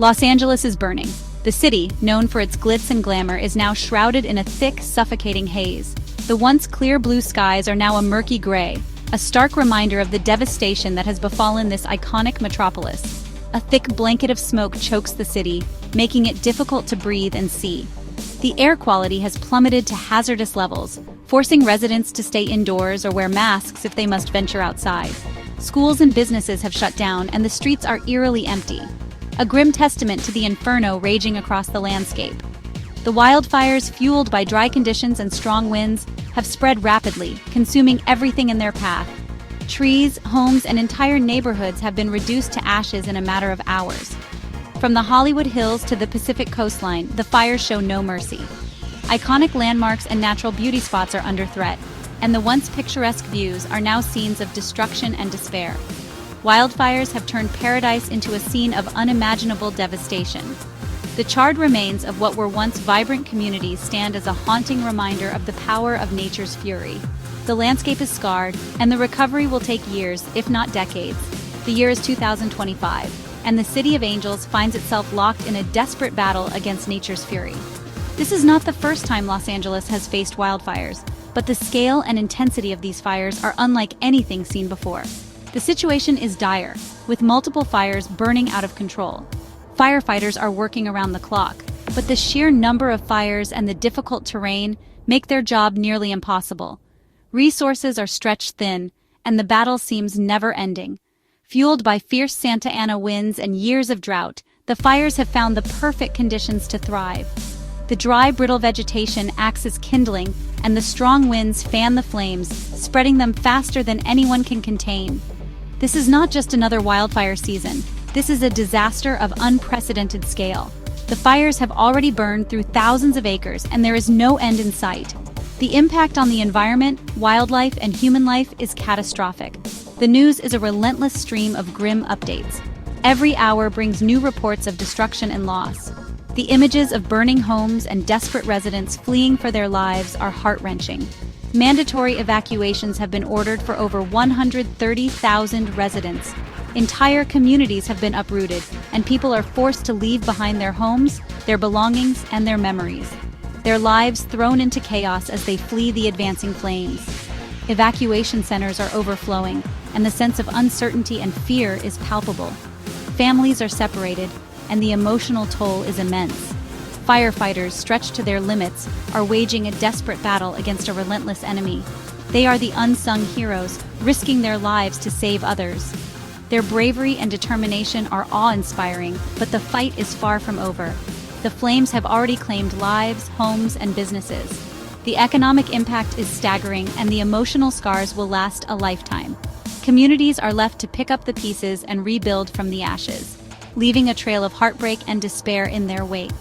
Los Angeles is burning. The city, known for its glitz and glamour, is now shrouded in a thick, suffocating haze. The once clear blue skies are now a murky gray, a stark reminder of the devastation that has befallen this iconic metropolis. A thick blanket of smoke chokes the city, making it difficult to breathe and see. The air quality has plummeted to hazardous levels, forcing residents to stay indoors or wear masks if they must venture outside. Schools and businesses have shut down, and the streets are eerily empty, a grim testament to the inferno raging across the landscape. The wildfires, fueled by dry conditions and strong winds, have spread rapidly, consuming everything in their path. Trees, homes, and entire neighborhoods have been reduced to ashes in a matter of hours. From the Hollywood Hills to the Pacific coastline, the fires show no mercy. Iconic landmarks and natural beauty spots are under threat, and the once picturesque views are now scenes of destruction and despair. Wildfires have turned paradise into a scene of unimaginable devastation. The charred remains of what were once vibrant communities stand as a haunting reminder of the power of nature's fury. The landscape is scarred, and the recovery will take years, if not decades. The year is 2025, and the City of Angels finds itself locked in a desperate battle against nature's fury. This is not the first time Los Angeles has faced wildfires, but the scale and intensity of these fires are unlike anything seen before. The situation is dire, with multiple fires burning out of control. Firefighters are working around the clock, but the sheer number of fires and the difficult terrain make their job nearly impossible. Resources are stretched thin, and the battle seems never-ending. Fueled by fierce Santa Ana winds and years of drought, the fires have found the perfect conditions to thrive. The dry, brittle vegetation acts as kindling, and the strong winds fan the flames, spreading them faster than anyone can contain. This is not just another wildfire season. This is a disaster of unprecedented scale. The fires have already burned through thousands of acres, and there is no end in sight. The impact on the environment, wildlife, and human life is catastrophic. The news is a relentless stream of grim updates. Every hour brings new reports of destruction and loss. The images of burning homes and desperate residents fleeing for their lives are heart-wrenching. Mandatory evacuations have been ordered for over 130,000 residents. Entire communities have been uprooted, and people are forced to leave behind their homes, their belongings, and their memories. Their lives thrown into chaos as they flee the advancing flames. Evacuation centers are overflowing, and the sense of uncertainty and fear is palpable. Families are separated, and the emotional toll is immense. Firefighters, stretched to their limits, are waging a desperate battle against a relentless enemy. They are the unsung heroes, risking their lives to save others. Their bravery and determination are awe-inspiring, but the fight is far from over. The flames have already claimed lives, homes, and businesses. The economic impact is staggering, and the emotional scars will last a lifetime. Communities are left to pick up the pieces and rebuild from the ashes, leaving a trail of heartbreak and despair in their wake.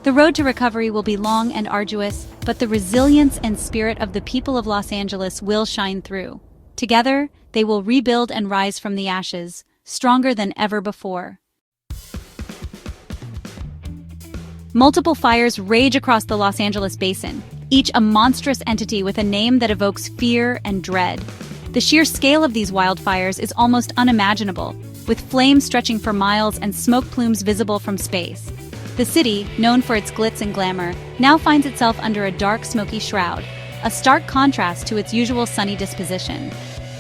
The road to recovery will be long and arduous, but the resilience and spirit of the people of Los Angeles will shine through. Together, they will rebuild and rise from the ashes, stronger than ever before. Multiple fires rage across the Los Angeles basin, each a monstrous entity with a name that evokes fear and dread. The sheer scale of these wildfires is almost unimaginable, with flames stretching for miles and smoke plumes visible from space. The city, known for its glitz and glamour, now finds itself under a dark, smoky shroud, a stark contrast to its usual sunny disposition.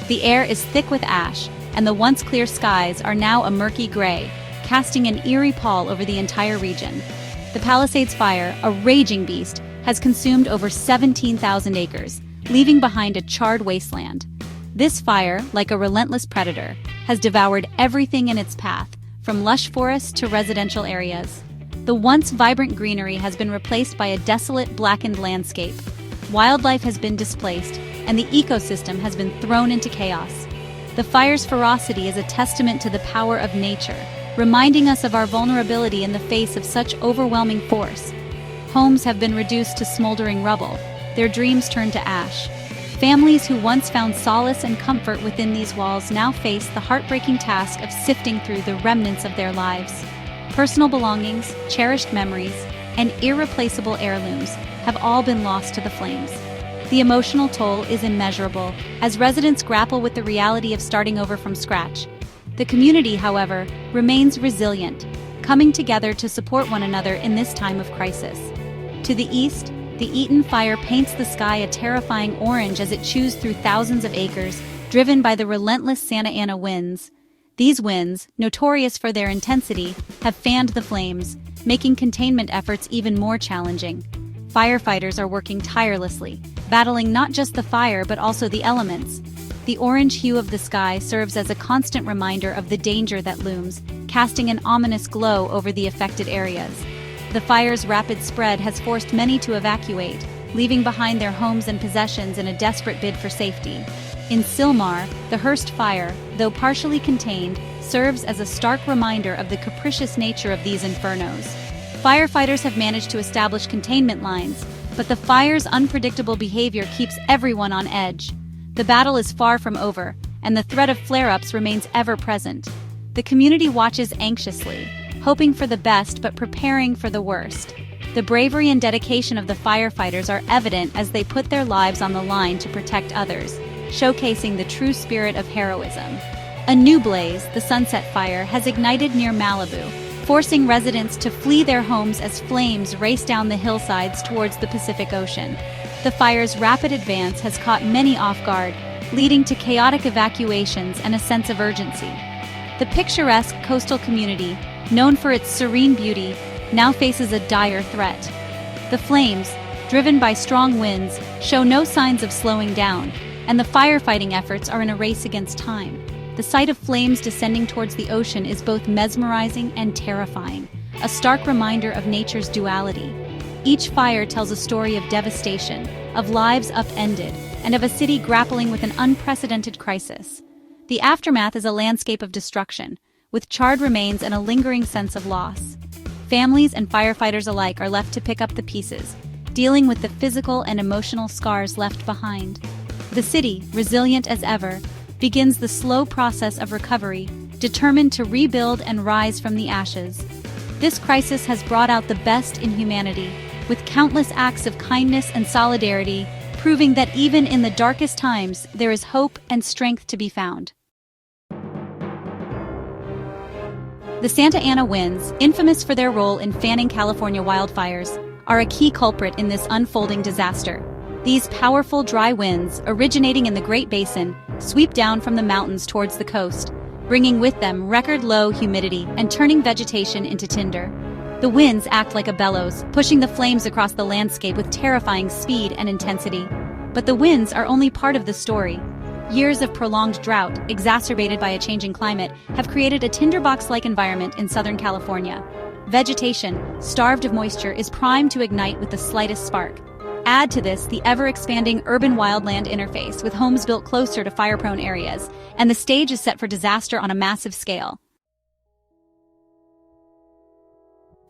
The air is thick with ash, and the once clear skies are now a murky gray, casting an eerie pall over the entire region. The Palisades fire, a raging beast, has consumed over 17,000 acres, leaving behind a charred wasteland. This fire, like a relentless predator, has devoured everything in its path, from lush forests to residential areas. The once vibrant greenery has been replaced by a desolate, blackened landscape. Wildlife has been displaced, and the ecosystem has been thrown into chaos. The fire's ferocity is a testament to the power of nature, reminding us of our vulnerability in the face of such overwhelming force. Homes have been reduced to smoldering rubble, their dreams turned to ash. Families who once found solace and comfort within these walls now face the heartbreaking task of sifting through the remnants of their lives. Personal belongings, cherished memories, and irreplaceable heirlooms have all been lost to the flames. The emotional toll is immeasurable as residents grapple with the reality of starting over from scratch. The community, however, remains resilient, coming together to support one another in this time of crisis. To the east, the Eaton fire paints the sky a terrifying orange as it chews through thousands of acres, driven by the relentless Santa Ana winds. These winds, notorious for their intensity, have fanned the flames, making containment efforts even more challenging. Firefighters are working tirelessly, battling not just the fire but also the elements. The orange hue of the sky serves as a constant reminder of the danger that looms, casting an ominous glow over the affected areas. The fire's rapid spread has forced many to evacuate, leaving behind their homes and possessions in a desperate bid for safety. In Sylmar, the Hearst fire, though partially contained, serves as a stark reminder of the capricious nature of these infernos. Firefighters have managed to establish containment lines, but the fire's unpredictable behavior keeps everyone on edge. The battle is far from over, and the threat of flare-ups remains ever present. The community watches anxiously, hoping for the best but preparing for the worst. The bravery and dedication of the firefighters are evident as they put their lives on the line to protect others, showcasing the true spirit of heroism. A new blaze, the Sunset Fire, has ignited near Malibu, forcing residents to flee their homes as flames race down the hillsides towards the Pacific Ocean. The fire's rapid advance has caught many off guard, leading to chaotic evacuations and a sense of urgency. The picturesque coastal community, known for its serene beauty, now faces a dire threat. The flames, driven by strong winds, show no signs of slowing down, and the firefighting efforts are in a race against time. The sight of flames descending towards the ocean is both mesmerizing and terrifying, a stark reminder of nature's duality. Each fire tells a story of devastation, of lives upended, and of a city grappling with an unprecedented crisis. The aftermath is a landscape of destruction, with charred remains and a lingering sense of loss. Families and firefighters alike are left to pick up the pieces, dealing with the physical and emotional scars left behind. The city, resilient as ever, begins the slow process of recovery, determined to rebuild and rise from the ashes. This crisis has brought out the best in humanity, with countless acts of kindness and solidarity, proving that even in the darkest times, there is hope and strength to be found. The Santa Ana winds, infamous for their role in fanning California wildfires, are a key culprit in this unfolding disaster. These powerful dry winds, originating in the Great Basin, sweep down from the mountains towards the coast, bringing with them record-low humidity and turning vegetation into tinder. The winds act like a bellows, pushing the flames across the landscape with terrifying speed and intensity. But the winds are only part of the story. Years of prolonged drought, exacerbated by a changing climate, have created a tinderbox-like environment in Southern California. Vegetation, starved of moisture, is primed to ignite with the slightest spark. Add to this the ever-expanding urban-wildland interface, with homes built closer to fire-prone areas, and the stage is set for disaster on a massive scale.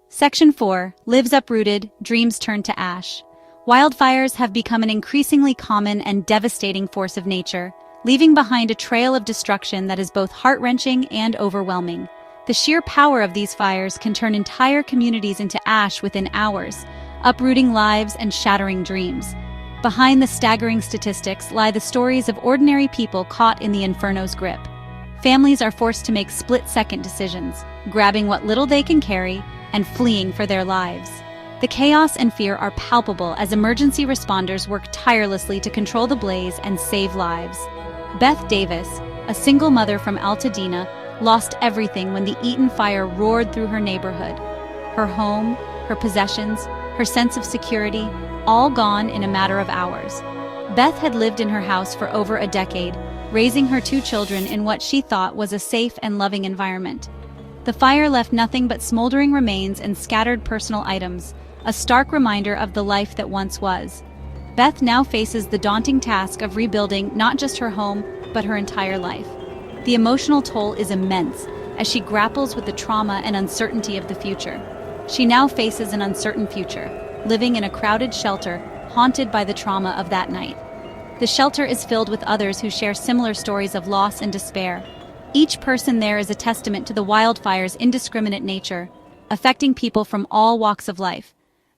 Section 4. Lives uprooted, dreams turn to ash. Wildfires have become an increasingly common and devastating force of nature, leaving behind a trail of destruction that is both heart-wrenching and overwhelming. The sheer power of these fires can turn entire communities into ash within hours, uprooting lives and shattering dreams. Behind the staggering statistics lie the stories of ordinary people caught in the inferno's grip. Families are forced to make split-second decisions, grabbing what little they can carry and fleeing for their lives. The chaos and fear are palpable as emergency responders work tirelessly to control the blaze and save lives. Beth Davis, a single mother from Altadena, lost everything when the Eaton fire roared through her neighborhood. Her home, her possessions, her sense of security, all gone in a matter of hours. Beth had lived in her house for over a decade, raising her 2 children in what she thought was a safe and loving environment. The fire left nothing but smoldering remains and scattered personal items, a stark reminder of the life that once was. Beth now faces the daunting task of rebuilding not just her home, but her entire life. The emotional toll is immense as she grapples with the trauma and uncertainty of the future. She now faces an uncertain future, living in a crowded shelter, haunted by the trauma of that night. The shelter is filled with others who share similar stories of loss and despair. Each person there is a testament to the wildfire's indiscriminate nature, affecting people from all walks of life.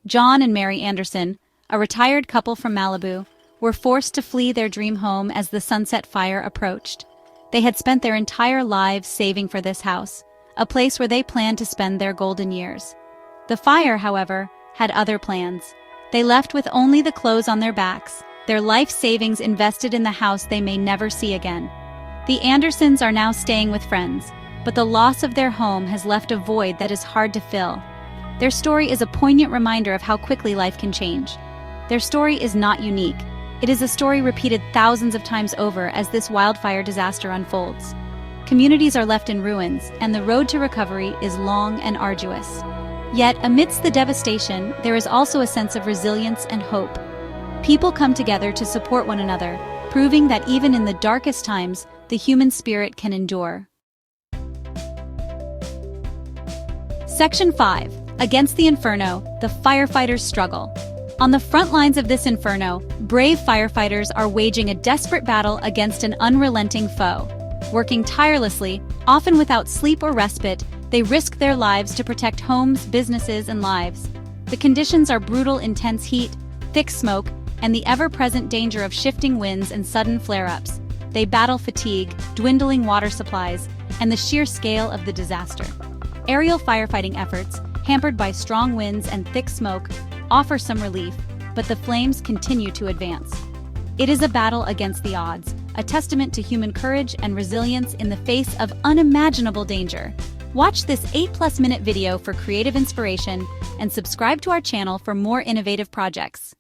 John and Mary Anderson, a retired couple from Malibu, were forced to flee their dream home as the Sunset Fire approached. They had spent their entire lives saving for this house, a place where they planned to spend their golden years. The fire, however, had other plans. They left with only the clothes on their backs, their life savings invested in the house they may never see again. The Andersons are now staying with friends, but the loss of their home has left a void that is hard to fill. Their story is a poignant reminder of how quickly life can change. Their story is not unique. It is a story repeated thousands of times over as this wildfire disaster unfolds. Communities are left in ruins, and the road to recovery is long and arduous. Yet, amidst the devastation, there is also a sense of resilience and hope. People come together to support one another, proving that even in the darkest times, the human spirit can endure. Section 5. Against the Inferno, the firefighters struggle. On the front lines of this inferno, brave firefighters are waging a desperate battle against an unrelenting foe. Working tirelessly, often without sleep or respite, they risk their lives to protect homes, businesses, and lives. The conditions are brutal, intense heat, thick smoke, and the ever-present danger of shifting winds and sudden flare-ups. They battle fatigue, dwindling water supplies, and the sheer scale of the disaster. Aerial firefighting efforts, hampered by strong winds and thick smoke, offer some relief, but the flames continue to advance. It is a battle against the odds, a testament to human courage and resilience in the face of unimaginable danger. Watch this 8+ minute video for creative inspiration and subscribe to our channel for more innovative projects.